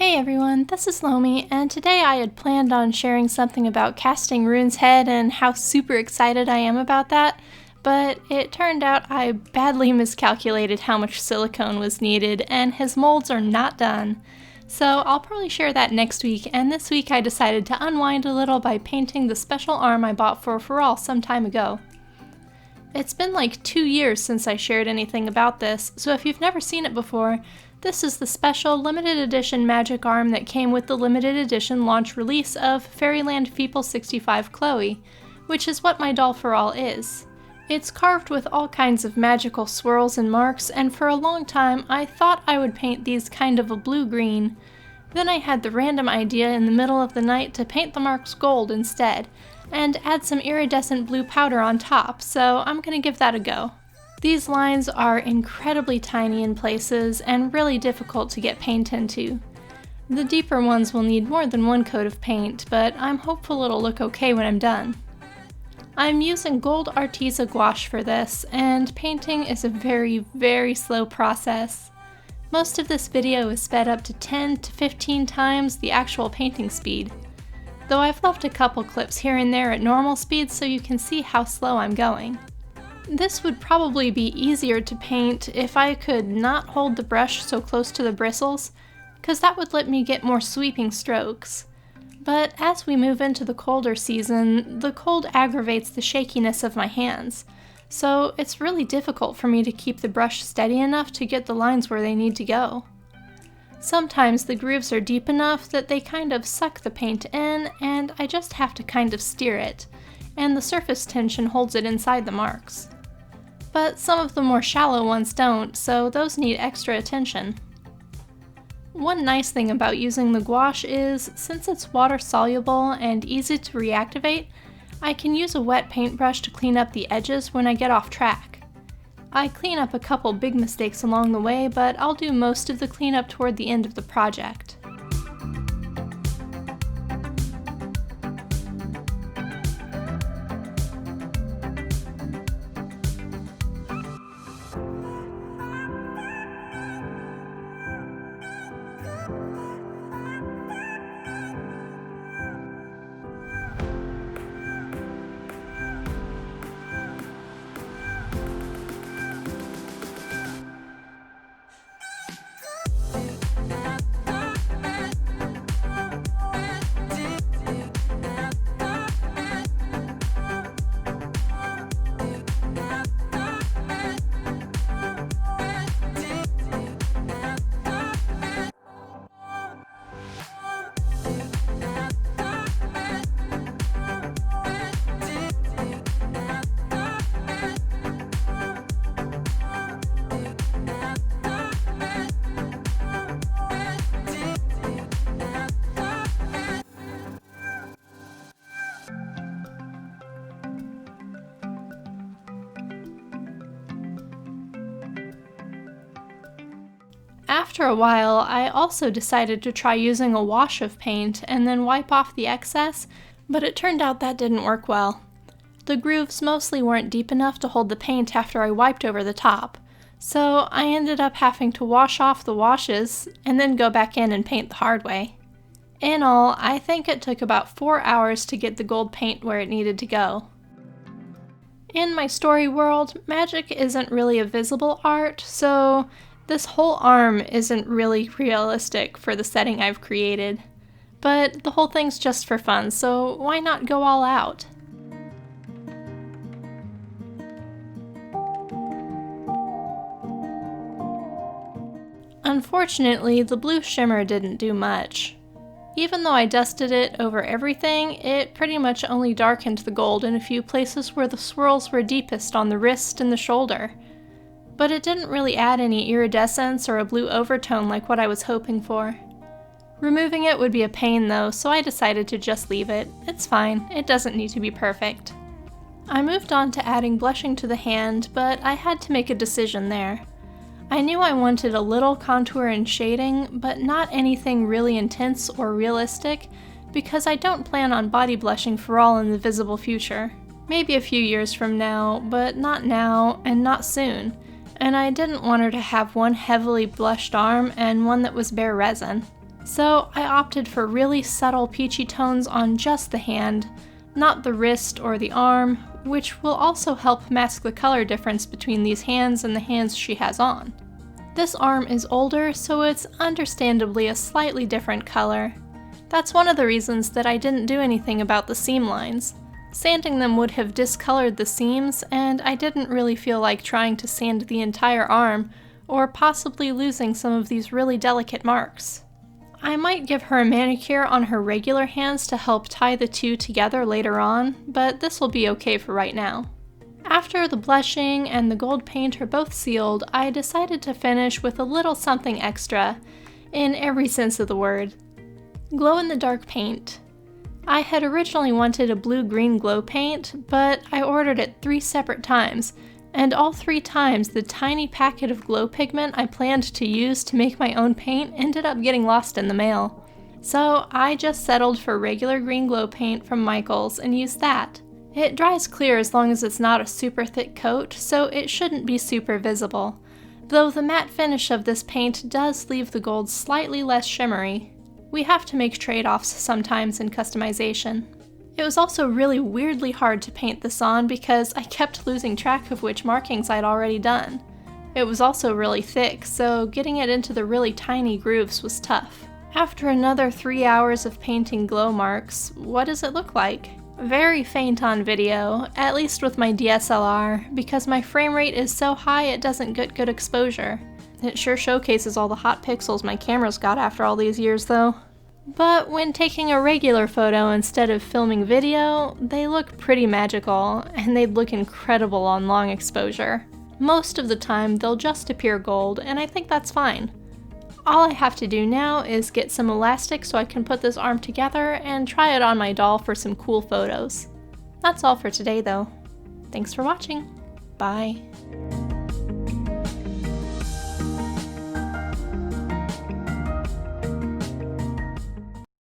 Hey everyone, this is Lomi, and today I had planned on sharing something about casting Rune's head and how super excited I am about that, but it turned out I badly miscalculated how much silicone was needed, and his molds are not done. So I'll probably share that next week, and this week I decided to unwind a little by painting the special arm I bought for Pharrell some time ago. It's been like 2 years since I shared anything about this, so if you've never seen it before, this is the special limited edition magic arm that came with the limited edition launch release of Fairyland Feeple65 Chloe, which is what my doll Pharrell is. It's carved with all kinds of magical swirls and marks, and for a long time I thought I would paint these kind of a blue-green. Then I had the random idea in the middle of the night to paint the marks gold instead, and add some iridescent blue powder on top, so I'm gonna give that a go. These lines are incredibly tiny in places and really difficult to get paint into. The deeper ones will need more than one coat of paint, but I'm hopeful it'll look okay when I'm done. I'm using gold Arteza gouache for this, and painting is a very slow process. Most of this video is sped up to 10 to 15 times the actual painting speed, though I've left a couple clips here and there at normal speed so you can see how slow I'm going. This would probably be easier to paint if I could not hold the brush so close to the bristles, because that would let me get more sweeping strokes. But as we move into the colder season, the cold aggravates the shakiness of my hands, so it's really difficult for me to keep the brush steady enough to get the lines where they need to go. Sometimes the grooves are deep enough that they kind of suck the paint in, and I just have to kind of steer it, and the surface tension holds it inside the marks. But some of the more shallow ones don't, so those need extra attention. One nice thing about using the gouache is, since it's water soluble and easy to reactivate, I can use a wet paintbrush to clean up the edges when I get off track. I clean up a couple big mistakes along the way, but I'll do most of the cleanup toward the end of the project. After a while, I also decided to try using a wash of paint and then wipe off the excess, but it turned out that didn't work well. The grooves mostly weren't deep enough to hold the paint after I wiped over the top, so I ended up having to wash off the washes and then go back in and paint the hard way. In all, I think it took about 4 hours to get the gold paint where it needed to go. In my story world, magic isn't really a visible art, so this whole arm isn't really realistic for the setting I've created. But the whole thing's just for fun, so why not go all out? Unfortunately, the blue shimmer didn't do much. Even though I dusted it over everything, it pretty much only darkened the gold in a few places where the swirls were deepest on the wrist and the shoulder. But it didn't really add any iridescence or a blue overtone like what I was hoping for. Removing it would be a pain though, so I decided to just leave it. It's fine, it doesn't need to be perfect. I moved on to adding blushing to the hand, but I had to make a decision there. I knew I wanted a little contour and shading, but not anything really intense or realistic, because I don't plan on body blushing for all in the visible future. Maybe a few years from now, but not now and not soon. And I didn't want her to have one heavily blushed arm and one that was bare resin. So I opted for really subtle peachy tones on just the hand, not the wrist or the arm, which will also help mask the color difference between these hands and the hands she has on. This arm is older, so it's understandably a slightly different color. That's one of the reasons that I didn't do anything about the seam lines. Sanding them would have discolored the seams, and I didn't really feel like trying to sand the entire arm, or possibly losing some of these really delicate marks. I might give her a manicure on her regular hands to help tie the two together later on, but this will be okay for right now. After the blushing and the gold paint are both sealed, I decided to finish with a little something extra, in every sense of the word. Glow-in-the-dark paint. I had originally wanted a blue-green glow paint, but I ordered it 3 separate times, and all 3 times the tiny packet of glow pigment I planned to use to make my own paint ended up getting lost in the mail. So I just settled for regular green glow paint from Michael's and used that. It dries clear as long as it's not a super thick coat, so it shouldn't be super visible, though the matte finish of this paint does leave the gold slightly less shimmery. We have to make trade-offs sometimes in customization. It was also really weirdly hard to paint this on because I kept losing track of which markings I'd already done. It was also really thick, so getting it into the really tiny grooves was tough. After another 3 hours of painting glow marks, what does it look like? Very faint on video, at least with my DSLR, because my frame rate is so high it doesn't get good exposure. It sure showcases all the hot pixels my camera's got after all these years though. But when taking a regular photo instead of filming video, they look pretty magical, and they'd look incredible on long exposure. Most of the time they'll just appear gold, and I think that's fine. All I have to do now is get some elastic so I can put this arm together and try it on my doll for some cool photos. That's all for today though. Thanks for watching. Bye.